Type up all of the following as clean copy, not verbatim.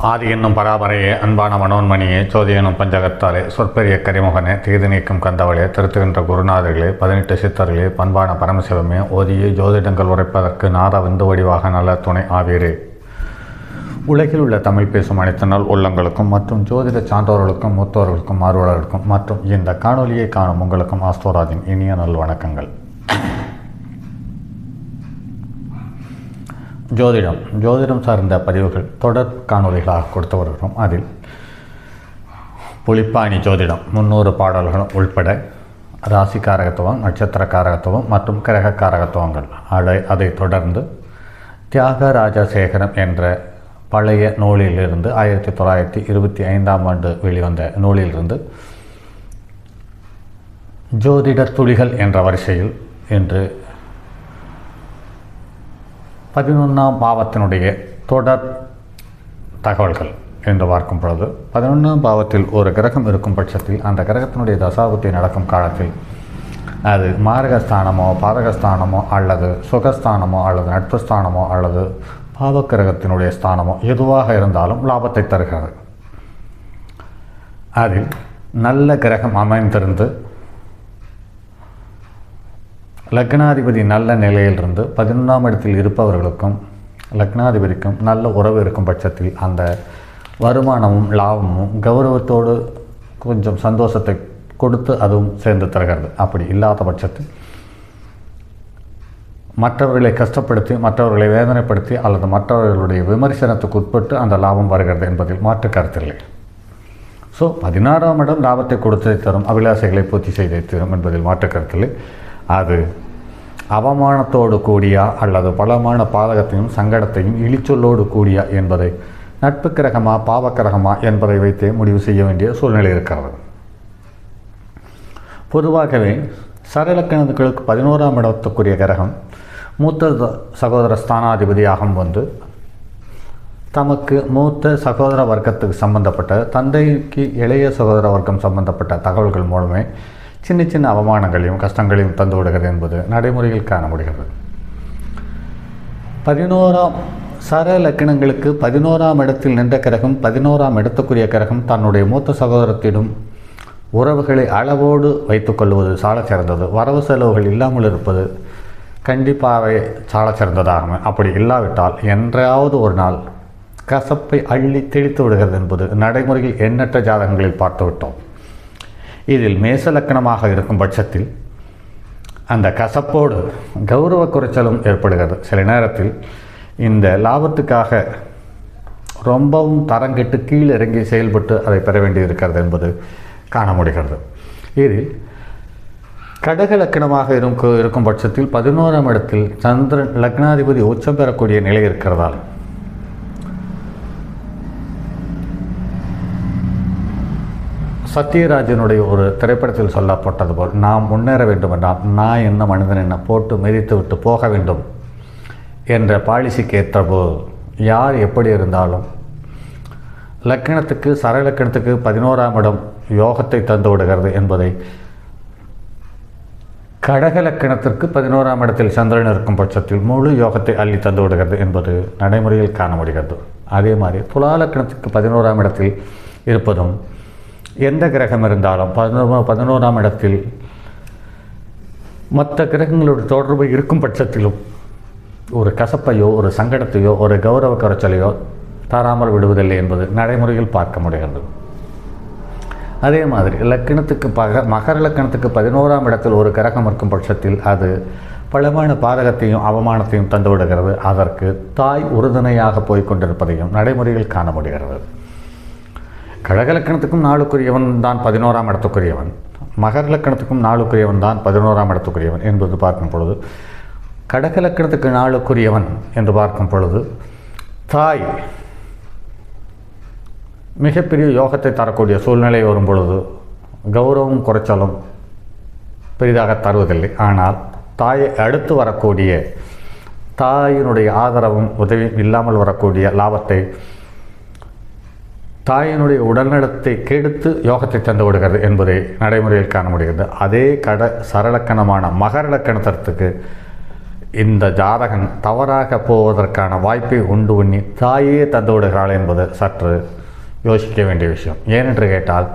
ஆதி என்னும் பராபரையே அன்பான மனோன்மணியே சோதி எனும் பஞ்சகத்தாலே சொற்பெரிய கரிமுகனே தீது நீக்கும் கந்தவளே திருத்துகின்ற குருநாதர்களே 18 சித்தர்களே பண்பான பரமசிவமே ஓதியே ஜோதிடங்கள் உரைப்பதற்கு நாத விந்து வடிவாக நல்ல துணை ஆவீரே. உலகில் உள்ள தமிழ் பேசும் அனைத்து நாள் உள்ளங்களுக்கும் மற்றும் ஜோதிட சான்றோர்களுக்கும் மூத்தோர்களுக்கும் ஆர்வலர்களுக்கும் மற்றும் இந்த காணொலியை காணும் உங்களுக்கும் ஆஸ்தோராஜின் இனிய நல் வணக்கங்கள். ஜோதிடம் சார்ந்த பதிவுகள் தொடர் காணொலிகளாக கொடுத்து வருகிறோம். அதில் புலிப்பாணி ஜோதிடம் 300 பாடல்களும் உள்பட ராசி காரகத்துவம், நட்சத்திர காரகத்துவம் மற்றும் கிரக காரகத்துவங்கள். அதை தொடர்ந்து தியாகராஜசேகரம் என்ற பழைய நூலிலிருந்து 1925ஆம் ஆண்டு வெளிவந்த நூலிலிருந்து ஜோதிட துளிகள் என்ற வரிசையில் இன்று 11ஆம் பாவத்தினுடைய தொடர் தகவல்கள் என்று பார்க்கும் பொழுது 11ஆம் பாவத்தில் ஒரு கிரகம் இருக்கும் பட்சத்தில் அந்த கிரகத்தினுடைய தசாபுத்தி நடக்கும் காலத்தில் அது மாரகஸ்தானமோ பாதகஸ்தானமோ அல்லது சுகஸ்தானமோ அல்லது நட்புஸ்தானமோ அல்லது பாவக்கிரகத்தினுடைய ஸ்தானமோ எதுவாக இருந்தாலும் லாபத்தை தருகிறது. அதில் நல்ல கிரகம் அமைந்திருந்து லக்னாதிபதி நல்ல நிலையிலிருந்து 11ஆம் இடத்தில் இருப்பவர்களுக்கும் லக்னாதிபதிக்கும் நல்ல உறவு இருக்கும் பட்சத்தில் அந்த வருமானமும் லாபமும் கௌரவத்தோடு கொஞ்சம் சந்தோஷத்தை கொடுத்து அதுவும் சேர்ந்து தருகிறது. அப்படி இல்லாத பட்சத்தில் மற்றவர்களை கஷ்டப்படுத்தி மற்றவர்களை வேதனைப்படுத்தி அல்லது மற்றவர்களுடைய விமர்சனத்துக்கு உட்பட்டு அந்த லாபம் வருகிறது என்பதில் மாற்று கருத்தில்லை. ஸோ 16ஆம் இடம் லாபத்தை கொடுத்ததை தரும், அபிலாசைகளை பூர்த்தி செய்தை தரும் என்பதில் மாற்று கருத்தில்லை. அது அவமானத்தோடு கூடியா அல்லது பலமான பாதகத்தையும் சங்கடத்தையும் இழிச்சொல்லோடு கூடியா என்பதை நட்பு கிரகமா பாவக்கிரகமா என்பதை வைத்தே முடிவு செய்ய வேண்டிய சூழ்நிலை இருக்கிறது. பொதுவாகவே சரலக்கணங்களுக்கு 11ஆம் இடத்துக்குரிய கிரகம் மூத்த சகோதர ஸ்தானாதிபதியாகும் வந்து தமக்கு மூத்த சகோதர வர்க்கத்துக்கு சம்பந்தப்பட்ட தந்தைக்கு இளைய சகோதர வர்க்கம் சம்பந்தப்பட்ட தகவல்கள் மூலமே சின்ன சின்ன அவமானங்களையும் கஷ்டங்களையும் தந்து விடுகிறது என்பது நடைமுறையில் காண முடிகிறது. 11ஆம் சர லக்கணங்களுக்கு 11ஆம் இடத்தில் நின்ற கிரகம் 11ஆம் இடத்துக்குரிய கிரகம் தன்னுடைய மூத்த சகோதரத்திடம் உறவுகளை அளவோடு வைத்துக் கொள்வது சால சிறந்தது. வரவு செலவுகள் இல்லாமல் இருப்பது கண்டிப்பாகவே சால சிறந்ததாகும். அப்படி இல்லாவிட்டால் என்றாவது ஒரு நாள் கசப்பை அள்ளி தெளித்து விடுகிறது என்பது நடைமுறையில் எண்ணற்ற ஜாதகங்களில் பார்த்துவிட்டோம். இதில் மேசலக்கணமாக இருக்கும் பட்சத்தில் அந்த கசப்போடு கௌரவ குறைச்சலும் ஏற்படுகிறது. சில நேரத்தில் இந்த லாபத்துக்காக ரொம்பவும் தரங்கெட்டு கீழிறங்கி செயல்பட்டு அதை பெற வேண்டி இருக்கிறது என்பது காண முடிகிறது. இதில் கடக லக்கணமாக இருக்கும் பட்சத்தில் 11ஆம் இடத்தில் சந்திரன் லக்னாதிபதி உச்சம் பெறக்கூடிய நிலை இருக்கிறதால் சத்யராஜனுடைய ஒரு திரைப்படத்தில் சொல்லப்பட்டது போல் நாம் முன்னேற வேண்டுமென்றால் நான் என்ன மனிதன் என்ன போட்டு மிதித்து விட்டு போக வேண்டும் என்ற பாலிசிக்கு ஏற்றபோது யார் எப்படி இருந்தாலும் லக்கணத்துக்கு சரலக்கணத்துக்கு 11ஆம் இடம் யோகத்தை தந்து விடுகிறது என்பதை கடக லக்கணத்திற்கு 11ஆம் இடத்தில் சந்திரன் இருக்கும் பட்சத்தில் முழு யோகத்தை அள்ளி தந்து விடுகிறது என்பது நடைமுறையில் காண முடிகிறது. அதே மாதிரி துலா லக்கணத்துக்கு 11ஆம் இடத்தில் இருப்பதும் எந்த கிரகம் இருந்தாலும் 11ஆம் இடத்தில் மற்ற கிரகங்களோட தொடர்பு இருக்கும் பட்சத்திலும் ஒரு கசப்பையோ ஒரு சங்கடத்தையோ ஒரு கௌரவ குறைச்சலையோ தராமல் விடுவதில்லை என்பது நடைமுறையில் பார்க்க முடிகிறது. அதே மாதிரி லக்கணத்துக்கு மகர லக்கணத்துக்கு 11ஆம் இடத்தில் ஒரு கிரகம் இருக்கும் பட்சத்தில் அது பலமான பாதகத்தையும் அவமானத்தையும் தந்து விடுகிறது. அதற்கு தாய் உறுதுணையாக போய்கொண்டிருப்பதையும் நடைமுறையில் காண முடிகிறது. கடக லக்கணத்துக்கும் 4க்குரியவன் தான் 11ஆம் இடத்துக்குரியவன், மகர லக்கணத்துக்கும் 4க்குரியவன் தான் 11ஆம் இடத்துக்குரியவன் என்பது பார்க்கும் பொழுது கடக லக்கணத்துக்கு 4க்குரியவன் என்று பார்க்கும் பொழுது தாய் மிகப்பெரிய யோகத்தை தரக்கூடிய சூழ்நிலை வரும் பொழுது கௌரவம் குறைச்சலும் பெரிதாக தருவதில்லை. ஆனால் தாயை அடுத்து வரக்கூடிய தாயினுடைய ஆதரவும் உதவி இல்லாமல் வரக்கூடிய லாபத்தை தாயினுடைய உடல்நலத்தை கெடுத்து யோகத்தை தந்து விடுகிறது என்பதை நடைமுறையில் காண முடிகிறது. அதே சரலக்கணமான மகர லக்கணத்திற்கு இந்த ஜாதகன் தவறாக போவதற்கான வாய்ப்பை உண்டு பண்ணி தாயே தந்து விடுகிறாள் என்பது சற்று யோசிக்க வேண்டிய விஷயம். ஏனென்று கேட்டால்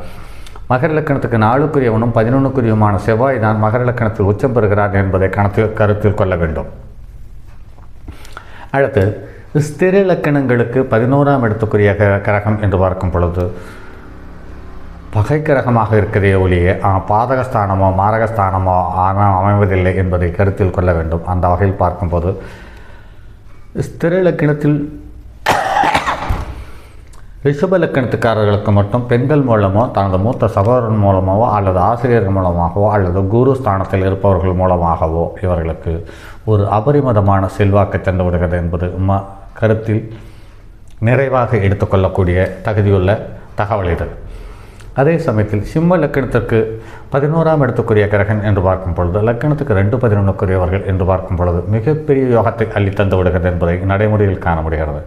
மகர லக்கணத்துக்கு 4க்குரியவனும் 11க்குரியவுமான செவ்வாய் தான் மகர லக்கணத்தில் உச்சம் பெறுகிறார் என்பதை கருத்தில் கொள்ள வேண்டும். அடுத்து ஸ்திர லக்கணங்களுக்கு 11ஆம் இடத்துக்குரிய கிரகம் என்று பார்க்கும் பொழுது பகை கிரகமாக இருக்கிறதே ஒழிய பாதகஸ்தானமோ மாரகஸ்தானமோ அமைவதில்லை என்பதை கருத்தில் கொள்ள வேண்டும். அந்த வகையில் பார்க்கும்போது ஸ்திர லக்கணத்தில் ரிஷப லக்கணத்துக்காரர்களுக்கு மட்டும் பெண்கள் மூலமோ தனது மூத்த சகோதரன் மூலமாகவோ அல்லது ஆசிரியர்கள் மூலமாகவோ அல்லது குரு ஸ்தானத்தில் இருப்பவர்கள் மூலமாகவோ இவர்களுக்கு ஒரு அபரிமிதமான செல்வாக்கை தந்து விடுகிறது என்பது கருத்தில் நிறைவாக எடுத்துக்கொள்ளக்கூடிய தகுதியுள்ள தகவல் இது. அதே சமயத்தில் சிம்ம லக்கணத்திற்கு 11ஆம் இடத்துக்குரிய கிரகன் என்று பார்க்கும் பொழுது லக்கணத்துக்கு 2-11க்குரியவர்கள் என்று பார்க்கும் பொழுது மிகப்பெரிய யோகத்தை அள்ளி தந்து விடுகிறது என்பதை நடைமுறையில் காண முடிகிறது.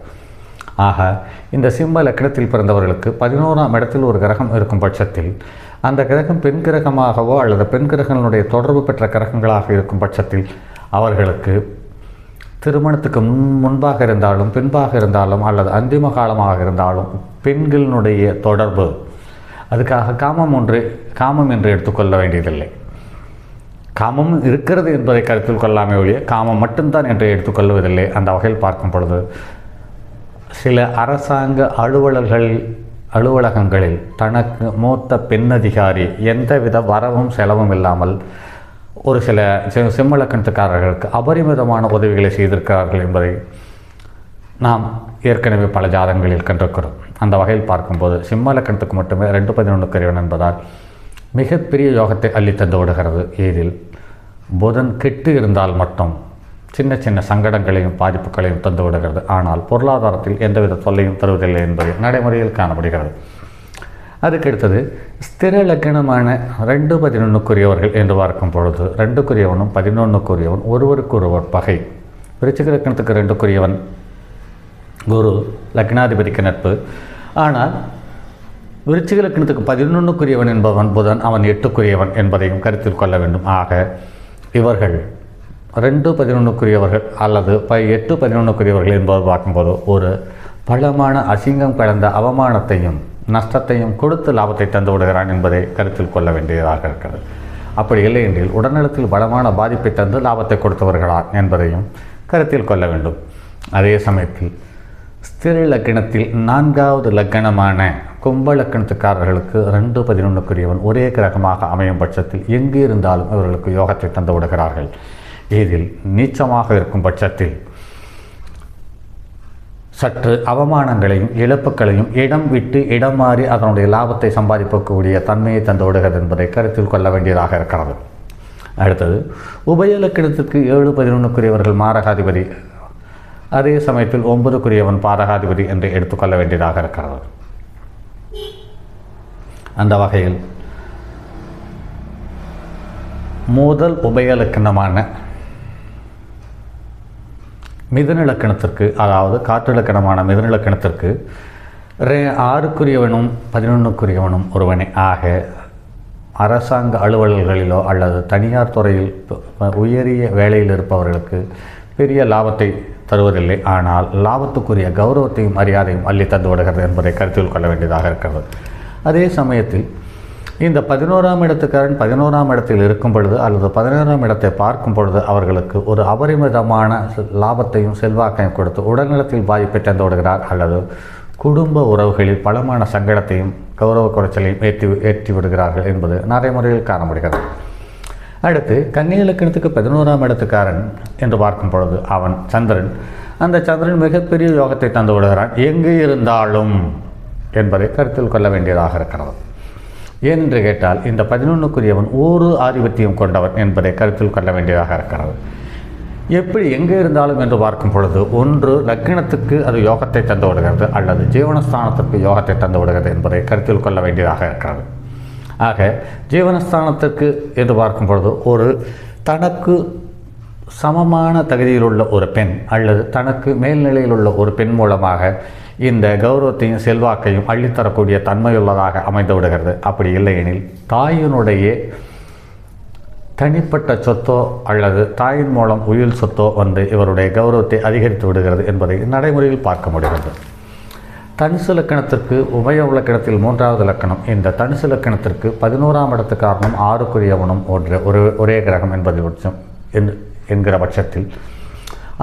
ஆக இந்த சிம்ம லக்கணத்தில் பிறந்தவர்களுக்கு 11ஆம் இடத்தில் ஒரு கிரகம் இருக்கும் பட்சத்தில் அந்த கிரகம் பெண் கிரகமாகவோ அல்லது பெண் கிரகங்களுடைய தொடர்பு பெற்ற கிரகங்களாக இருக்கும் பட்சத்தில் அவர்களுக்கு திருமணத்துக்கு முன்பாக இருந்தாலும் பின்பாக இருந்தாலும் அல்லது அந்திம காலமாக இருந்தாலும் பெண்களினுடைய தொடர்பு அதுக்காக காமம் என்று எடுத்துக்கொள்ள வேண்டியதில்லை. காமம் இருக்கிறது என்பதை கருத்தில் கொள்ளாமல் ஒழிய காமம் மட்டும்தான் என்று எடுத்துக்கொள்வதில்லை. அந்த வகையில் பார்க்கும் பொழுது சில அரசாங்க அலுவலகங்களில் தனக்கு மூத்த பெண் அதிகாரி எந்தவித வரவும் செலவும் இல்லாமல் ஒரு சில சிம்ம லக்கணத்துக்காரர்களுக்கு அபரிமிதமான உதவிகளை செய்திருக்கிறார்கள் என்பதை நாம் ஏற்கனவே பல ஜாதகங்களில் கண்டிருக்கிறோம். அந்த வகையில் பார்க்கும்போது சிம்ம லக்கணத்துக்கு மட்டுமே 2-11க்குரியவன் என்பதால் மிகப்பெரிய யோகத்தை அள்ளி தந்து விடுகிறது. இதில் புதன் கெட்டு இருந்தால் மட்டும் சின்ன சின்ன சங்கடங்களையும் பாதிப்புகளையும் தந்து விடுகிறது. ஆனால் பொருளாதாரத்தில் எந்தவித தொல்லையும் தருவதில்லை என்பது நடைமுறையில் காணப்படுகிறது. அதுக்கடுத்தது ஸ்திர லக்கணமான 2-11க்குரியவர்கள் என்று பார்க்கும் பொழுது 2க்குரியவனும் 11க்குரியவன் ஒருவருக்கொருவர் பகை. விருச்சிக லக்கணத்துக்கு 2க்குரியவன் குரு லக்னாதிபதிக்கு நட்பு. ஆனால் விருச்சிக லக்கணத்துக்கு 11க்குரியவன் என்பவன் புதன், அவன் 8க்குரியவன் என்பதையும் கருத்தில் கொள்ள வேண்டும். ஆக இவர்கள் 2-11க்குரியவர்கள் அல்லது 8-11க்குரியவர்கள் என்பது பார்க்கும்போது ஒரு பலமான அசிங்கம் கலந்த அவமானத்தையும் நஷ்டத்தையும் கொடுத்து லாபத்தை தந்து விடுகிறான் என்பதை கருத்தில் கொள்ள வேண்டியதாக இருக்கிறது. அப்படி இல்லை என்றால் உடல்நலத்தில் பலமான பாதிப்பை தந்து லாபத்தை கொடுத்து வருகிறான் என்பதையும் கருத்தில் கொள்ள வேண்டும். அதே சமயத்தில் ஸ்திர லக்கணத்தில் 4வது லக்கணமான கும்ப லக்கணத்துக்காரர்களுக்கு 2-11க்குரியவன் ஒரே கிரகமாக அமையும் பட்சத்தில் எங்கு இருந்தாலும் இவர்களுக்கு யோகத்தை தந்து விடுகிறார்கள். இதில் நீச்சமாக இருக்கும் பட்சத்தில் சற்று அவமானங்களையும் இழப்புகளையும் இடம் விட்டு இடம் மாறி அதனுடைய லாபத்தை சம்பாதிக்கக்கூடிய தன்மையை தந்து விடுகிறது என்பதை கருத்தில் கொள்ள வேண்டியதாக இருக்கிறது. அடுத்தது உபய லக்கணத்திற்கு 7-11க்குரியவர்கள் மாரகாதிபதி, அதே சமயத்தில் 9க்குரியவன் பாதகாதிபதி என்று எடுத்துக்கொள்ள வேண்டியதாக இருக்கிறது. அந்த வகையில் முதல் உபய லக்கணமான மிதுன லக்கணத்திற்கு, அதாவது காற்று லக்கணமான மிதுன லக்கணத்திற்கு 6க்குரியவனும் 11க்குரியவனும் ஒருவனே. ஆக அரசாங்க அலுவலர்களிலோ அல்லது தனியார் துறையில் உயரிய வேலையில் இருப்பவர்களுக்கு பெரிய லாபத்தை தருவதில்லை. ஆனால் லாபத்துக்குரிய கௌரவத்தையும் மரியாதையும் அள்ளி தந்து விடுகிறது என்பதை கருத்தில் கொள்ள வேண்டியதாக இருக்கிறது. அதே சமயத்தில் இந்த 11ஆம் இடத்துக்காரன் 11ஆம் இடத்தில் இருக்கும் பொழுது அல்லது 11ஆம் இடத்தை பார்க்கும் பொழுது அவர்களுக்கு ஒரு அபரிமிதமான லாபத்தையும் செல்வாக்கையும் கொடுத்து உடல்நலத்தில் பாதிப்பை தந்து விடுகிறார். அல்லது குடும்ப உறவுகளில் பலமான சங்கடத்தையும் கௌரவ குறைச்சலையும் ஏற்றி விடுகிறார்கள் என்பது நடைமுறையில் காண முடிகிறது. அடுத்து கன்னி இலக்கணத்துக்கு 11ஆம் இடத்துக்காரன் என்று பார்க்கும் பொழுது அவன் சந்திரன். அந்த சந்திரன் மிகப்பெரிய யோகத்தை தந்து விடுகிறான் எங்கு இருந்தாலும் என்பதை கருத்தில் கொள்ள வேண்டியதாக இருக்கிறது. ஏனென்று கேட்டால் இந்த 11க்குரியவன் ஒரு ஆதிபத்தியம் கொண்டவன் என்பதை கருத்தில் கொள்ள வேண்டியதாக இருக்கிறது. எப்படி எங்கே இருந்தாலும் என்று பார்க்கும் பொழுது ஒன்று லக்னத்துக்கு அது யோகத்தை தந்து விடுகிறது அல்லது ஜீவனஸ்தானத்திற்கு யோகத்தை தந்து விடுகிறது என்பதை கருத்தில் கொள்ள வேண்டியதாக இருக்கிறது. ஆக ஜீவனஸ்தானத்திற்கு என்று பார்க்கும் பொழுது ஒரு தனக்கு சமமான தகுதியில் உள்ள ஒரு பெண் அல்லது தனக்கு மேல்நிலையில் உள்ள ஒரு பெண் மூலமாக இந்த கௌரவத்தையும் செல்வாக்கையும் அள்ளித்தரக்கூடிய தன்மையுள்ளதாக அமைந்து விடுகிறது. அப்படி இல்லையெனில் தாயினுடைய தனிப்பட்ட சொத்தோ அல்லது தாயின் மூலம் உயில் சொத்தோ வந்து இவருடைய கௌரவத்தை அதிகரித்து விடுகிறது என்பதை நடைமுறையில் பார்க்க முடிகிறது. தனுசு லக்கணத்திற்கு உபய இலக்கணத்தில் 3வது இலக்கணம். இந்த தனுசு லக்கணத்திற்கு 11ஆம் இடத்து காரணம் 6க்குரியவனும் ஒரே கிரகம் என்பது பட்சம் என்கிற பட்சத்தில்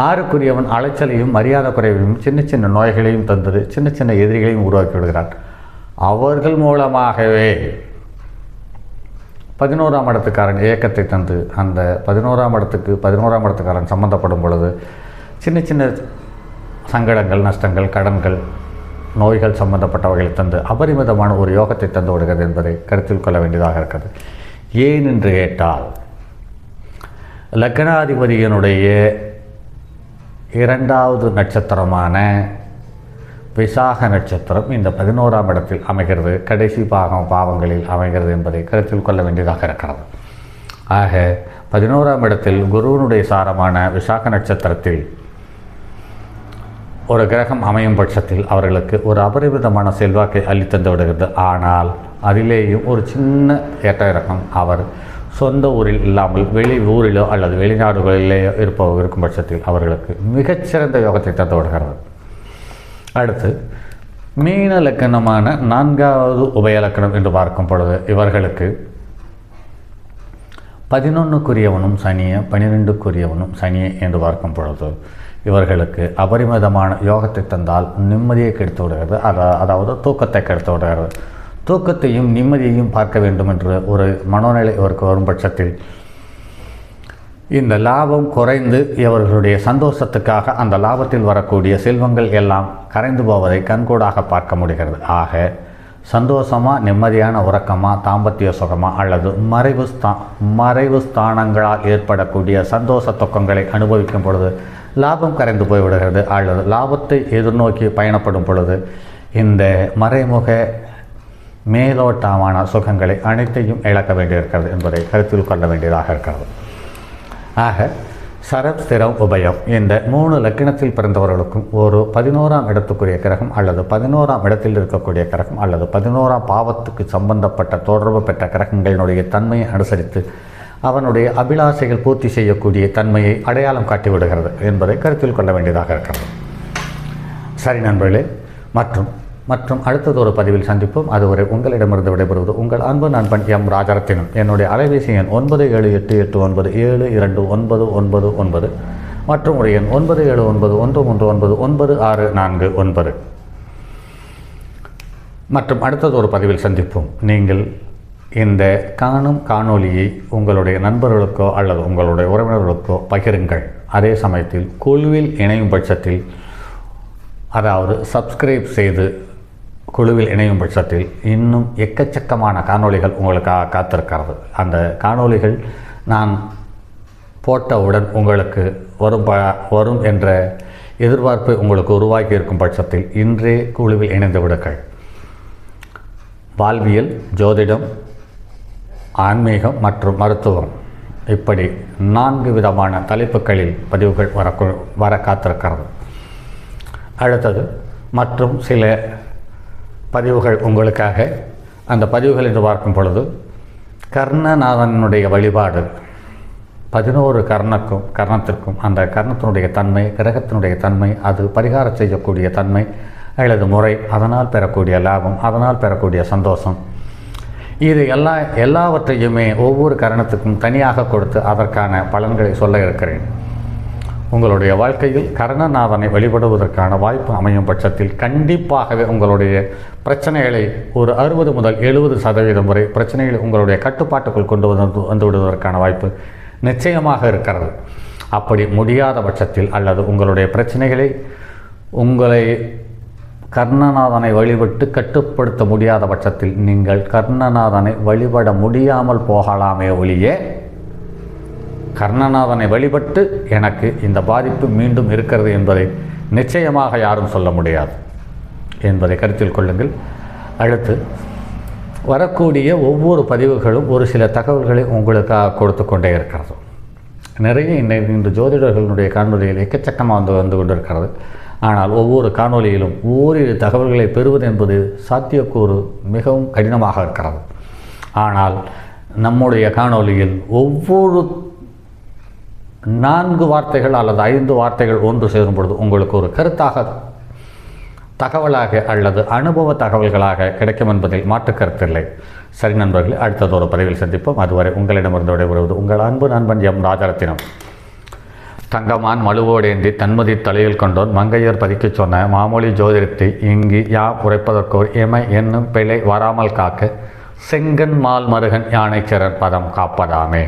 6க்குரியவன் அலைச்சலையும் மரியாதை குறைவையும் சின்ன சின்ன நோய்களையும் தந்தது சின்ன சின்ன எதிரிகளையும் உருவாக்கி விடுகிறான். அவர்கள் மூலமாகவே 11ஆம் இடத்துக்காரன் இயக்கத்தை தந்து அந்த 11ஆம் இடத்துக்காரன் சம்பந்தப்படும் பொழுது சின்ன சின்ன சங்கடங்கள், நஷ்டங்கள், கடன்கள், நோய்கள் சம்பந்தப்பட்டவர்களை தந்து அபரிமிதமான ஒரு யோகத்தை தந்து விடுகிறது என்பதை கருத்தில் கொள்ள வேண்டியதாக இருக்கிறது. ஏன் என்று கேட்டால், லக்னாதிபதியினுடைய 2வது நட்சத்திரமான விசாக நட்சத்திரம் இந்த 11ஆம் இடத்தில் அமைகிறது, கடைசி பாவங்களில் அமைகிறது என்பதை கருத்தில் கொள்ள வேண்டியதாக இருக்கிறது. ஆக 11ஆம் இடத்தில் குருவினுடைய சாரமான விசாக நட்சத்திரத்தில் ஒரு கிரகம் அமையும் பட்சத்தில் அவர்களுக்கு ஒரு அபரிமிதமான செல்வாக்கை அள்ளித்தந்து விடுகிறது. ஆனால் அதிலேயும் ஒரு சின்ன ஏற்ற இறக்கம் அவர் சொந்த ஊரில் இல்லாமல் வெளி ஊரிலோ அல்லது வெளிநாடுகளிலேயோ இருக்கும் பட்சத்தில் அவர்களுக்கு மிகச்சிறந்த யோகத்தை தந்து விடுகிறது. அடுத்து மீன லக்கணமான 4வது உபயலக்கணம் என்று பார்க்கும் பொழுது இவர்களுக்கு 11க்குரியவனும் சனியே 12க்குரியவனும் சனியே என்று பார்க்கும் பொழுது இவர்களுக்கு அபரிமிதமான யோகத்தை தந்தால் நிம்மதியை கெடுத்து விடுகிறது. அதாவது தூக்கத்தை கெடுத்து விடுகிறது. தூக்கத்தையும் நிம்மதியையும் பார்க்க வேண்டும் என்று ஒரு மனோநிலை இவருக்கு வரும் பட்சத்தில் இந்த லாபம் குறைந்து இவர்களுடைய சந்தோஷத்துக்காக அந்த லாபத்தில் வரக்கூடிய செல்வங்கள் எல்லாம் கரைந்து போவதை கண்கூடாக பார்க்க முடிகிறது. ஆக சந்தோஷமா, நிம்மதியான உறக்கமா, தாம்பத்திய சுகமா அல்லது மறைவு ஸ்தானங்களால் ஏற்படக்கூடிய சந்தோஷ துக்கங்களை அனுபவிக்கும் பொழுது லாபம் கரைந்து போய்விடுகிறது. அல்லது லாபத்தை எதிர்நோக்கி பயணப்படும் பொழுது இந்த மறைமுக மேலோட்டமான சுகங்களை அனைத்தையும் இழக்க வேண்டியிருக்கிறது என்பதை கருத்தில் கொள்ள வேண்டியதாக இருக்கிறது. ஆக சரம், ஸ்திரம், உபயம் இந்த 3 லக்கணத்தில் பிறந்தவர்களுக்கும் ஒரு 11ஆம் இடத்துக்குரிய கிரகம் அல்லது 11ஆம் இடத்தில் இருக்கக்கூடிய கிரகம் அல்லது 11ஆம் பாவத்துக்கு சம்பந்தப்பட்ட தொடர்பு பெற்ற கிரகங்களினுடைய தன்மையை அனுசரித்து அவனுடைய அபிலாஷைகள் பூர்த்தி செய்யக்கூடிய தன்மையை அடையாளம் காட்டிவிடுகிறது என்பதை கருத்தில் கொள்ள வேண்டியதாக இருக்கிறது. சரி நண்பர்களே, மற்றும் அடுத்தது ஒரு பதிவில் சந்திப்போம். அதுவரை உங்களிடமிருந்து விடைபெறுவது உங்கள் அன்பு நண்பன் எம் ராஜரத்தினம். என்னுடைய அலைபேசி எண் 9788897999 மற்றும் ஒரு எண் 9791399649 மற்றும் அடுத்தது ஒரு பதிவில் சந்திப்போம். நீங்கள் இந்த காணொளியை உங்களுடைய நண்பர்களுக்கோ அல்லது உங்களுடைய உறவினர்களுக்கோ பகிருங்கள். அதே சமயத்தில் குழுவில் இணையும் பட்சத்தில், அதாவது சப்ஸ்கிரைப் செய்து குழுவில் இணையும் பட்சத்தில் இன்னும் எக்கச்சக்கமான காணொளிகள் உங்களுக்காக காத்திருக்கிறது. அந்த காணொளிகள் நான் போட்டவுடன் உங்களுக்கு வரும் என்ற எதிர்பார்ப்பை உங்களுக்கு உருவாக்கி இருக்கும் பட்சத்தில் இன்றே குழுவில் இணைந்து விடுங்கள். வாழ்வியல், ஜோதிடம், ஆன்மீகம் மற்றும் மருத்துவம் இப்படி 4 விதமான தலைப்புகளில் பதிவுகள் வர காத்திருக்கிறது. அடுத்தது மற்றும் சில பதிவுகள் உங்களுக்காக. அந்த பதிவுகள் என்று பார்க்கும் பொழுது கர்ணநாதனுடைய வழிபாடு 11 கர்ணத்திற்கும் அந்த கர்ணத்தினுடைய தன்மை, கிரகத்தினுடைய தன்மை, அது பரிகாரம் செய்யக்கூடிய தன்மை அல்லது முறை, அதனால் பெறக்கூடிய லாபம், அதனால் பெறக்கூடிய சந்தோஷம், இது எல்லாவற்றையுமே ஒவ்வொரு கரணத்துக்கும் தனியாக கொடுத்து அதற்கான பலன்களை சொல்ல இருக்கிறேன். உங்களுடைய வாழ்க்கையில் கர்ணநாதனை வழிபடுவதற்கான வாய்ப்பு அமையும் பட்சத்தில் கண்டிப்பாகவே உங்களுடைய பிரச்சனைகளை ஒரு 60 முதல் 70% வரை பிரச்சனைகளை உங்களுடைய கட்டுப்பாட்டுக்குள் கொண்டு வந்து விடுவதற்கான வாய்ப்பு நிச்சயமாக இருக்கிறது. அப்படி முடியாத பட்சத்தில் அல்லது உங்களுடைய பிரச்சனைகளை உங்களை கர்ணநாதனை வழிபட்டு கட்டுப்படுத்த முடியாத பட்சத்தில் நீங்கள் கர்ணநாதனை வழிபட முடியாமல் போகலாமே ஒழிய கர்ணநாதனை வழிபட்டு எனக்கு இந்த பாதிப்பு மீண்டும் இருக்கிறது என்பதை நிச்சயமாக யாரும் சொல்ல முடியாது என்பதை கருத்தில் கொள்ளுங்கள். அடுத்து வரக்கூடிய ஒவ்வொரு பதிவுகளும் ஒரு சில தகவல்களை உங்களுக்காக கொடுத்து கொண்டே இருக்கிறது. நிறைய இன்று ஜோதிடர்களுடைய காணொலியில் எக்கச்சக்கமாக வந்து கொண்டிருக்கிறது. ஆனால் ஒவ்வொரு காணொலியிலும் ஓரிரு தகவல்களை பெறுவது என்பது சாத்தியக்கூறு மிகவும் கடினமாக இருக்கிறது. ஆனால் நம்முடைய காணொளியில் ஒவ்வொரு 4 வார்த்தைகள் அல்லது 5 வார்த்தைகள் ஒன்று சேரும் பொழுது உங்களுக்கு ஒரு கருத்தாக, தகவலாக அல்லது அனுபவ தகவல்களாக கிடைக்கும் என்பதில் மாற்று கருத்தில்லை. சரி நண்பர்களே, அடுத்தது ஒரு பதிவில் சந்திப்போம். அதுவரை உங்களிடமிருந்து விடைபெறுவது உங்கள் அன்பு நண்பன் எம் ராஜரத்தினம். தங்கமான் மழுவோடேந்தி தன்மதி தலையில் கொண்டோன் மங்கையர் பதிக்கச் சொன்ன மாமொழி ஜோதிடத்தை இங்கு யாம் உரைப்பதற்கோர் எமை என்னும் பிழை வராமல் காக்க செங்கன் மால் மருகன் யானைச்சரன் பதம் காப்பதாமே.